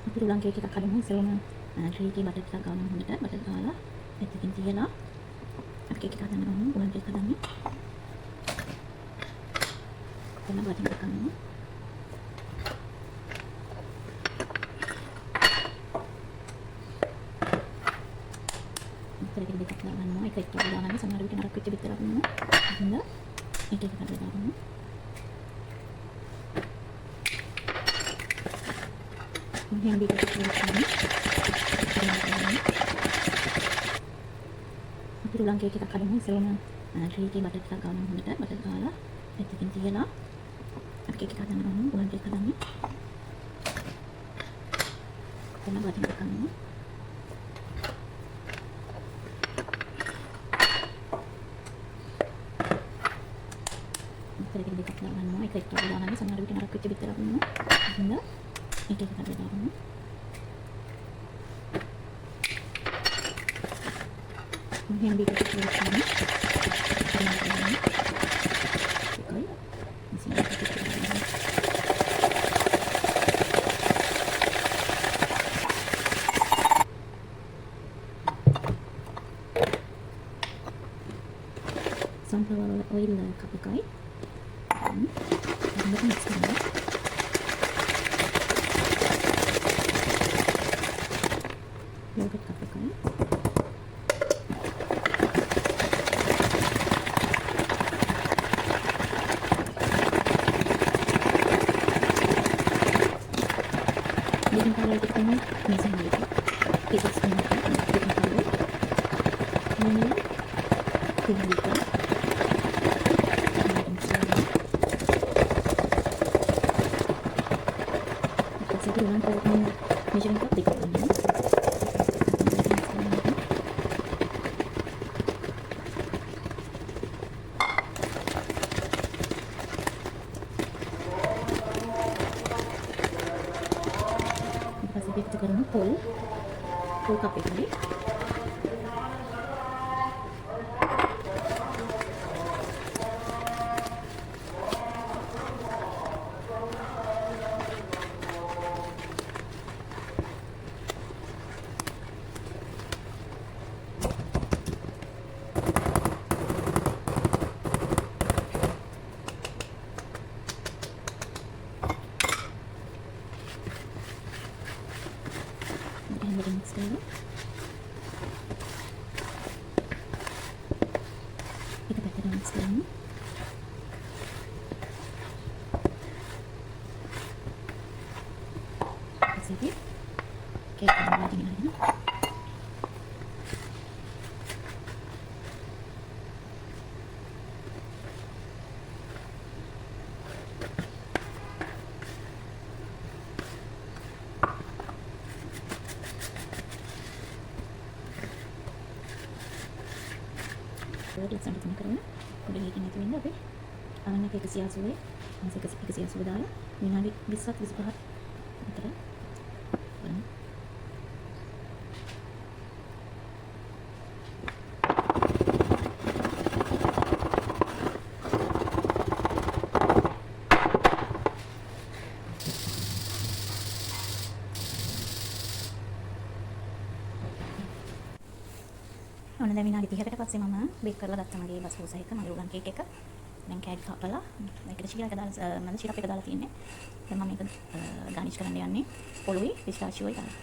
Ralan cake එකක් හදමු. ඉස්සෙල්ලාම tree එකේ බටර් ටිකක් ගන්නවා හොඳට. බටර් දාලා පැත්තකින් තියලා අපි කේක් එක හදන්න ගමු. ගෝල් කේක් හදන්නේ. කොහොමද බටර් එකක් ගන්නවා. ඉතින් දෙකක් දාගන්නවා. එක එක දාගන්න. සමහර විට නරක වෙච්ච බිත්තරක් ගන්නවා. හොඳ. එක එක කඩලා දාගන්නවා. මෙහෙම බීට් එකක් කරගන්න. Ralan cake එකක් හදමු. ඉස්සෙල්ලාම ට්‍රී එකේ බටර් ටිකක් ගන්නවා හොඳට. බටර් දාලා පැත්තකින් තියලා අපි කේක් එක හදන්න ගමු. ගෝල් කේක් හදන්නේ. කොහොමද බටර් එකක් ගන්නවා. ඉතින් දෙකක් දාගන්නවා. එක එක දාගන්න. සමහර විට නරක වෙච්ච බිත්තරක් ගන්නවා. හොඳ. එක එක කඩලා දාගන්නවා. මෙහෙම බීට් එකක් කරගන්න. sunflower oil cup එකයි. හොඳට mix කරන්න. yogurt cup එකයි. baking powder එකක් තමයි මේ සමහර විට ඒක ස්පූන් එකක් baking powder. vanilla vanilla Ralan cake measuring cup දෙකක් ගන්නවා. ඊපස්සේ පිට කරන පොල් කප් එකයි. mix කරලා එක පැත්තකට mix කරනවා. ඊට කේක් එක වදිනවා. ලස්සනට තුන කරගෙන පොඩි හීට් එකක් නැති වෙන්න අපි අන්න එක 180 අංශ 180 දාලා විනාඩි 20ක් 25ක් විතර බලන්න. ඔන්න දැන් විනාඩි 30කට පස්සේ මම බේක් කරලා ගත්තා මගේ බස්බෝසා එක මගේ Ralan cake එක. දැන් කෑලි කපලා මේකට ශීලා එක දාලා මම සිරප් එක දාලා තියෙන්නේ. දැන් මම මේක ගානිෂ් කරන්න යන්නේ පොළුයි පිස්තාචියෝයි දාලා.